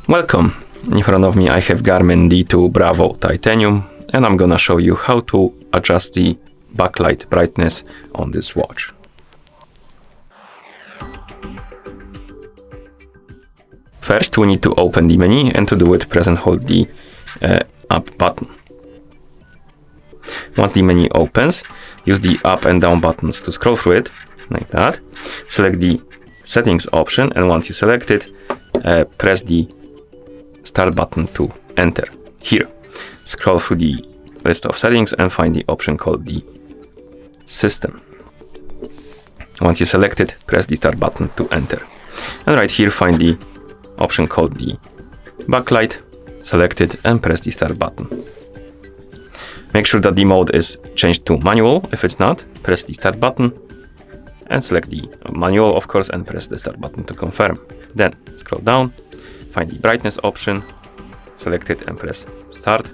Welcome! In front of me I have GARMIN D2 Bravo Titanium, and I'm gonna show you how to adjust the backlight brightness on this watch. First we need to open the menu, and to do it press and hold the up button. Once the menu opens, use the up and down buttons to scroll through it, like that. Select the settings option, and once you select it, press the start button to enter. Here, scroll through the list of settings and find the option called the system. Once you select it, press the start button to enter. And right here, find the option called the backlight, select it and press the start button. Make sure that the mode is changed to manual. If it's not, press the start button and select the manual, of course, and press the start button to confirm. Then scroll down, find the brightness option, select it and press start.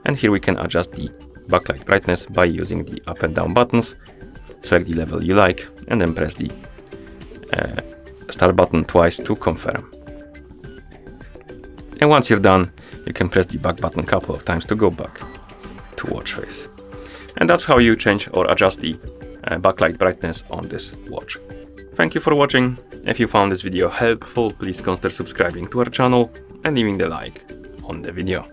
And here we can adjust the backlight brightness by using the up and down buttons. Select the level you like and then press the start button twice to confirm. And once you're done, you can press the back button a couple of times to go back to watch face. And that's how you change or adjust the backlight brightness on this watch. Thank you for watching. If you found this video helpful, please consider subscribing to our channel and leaving the like on the video.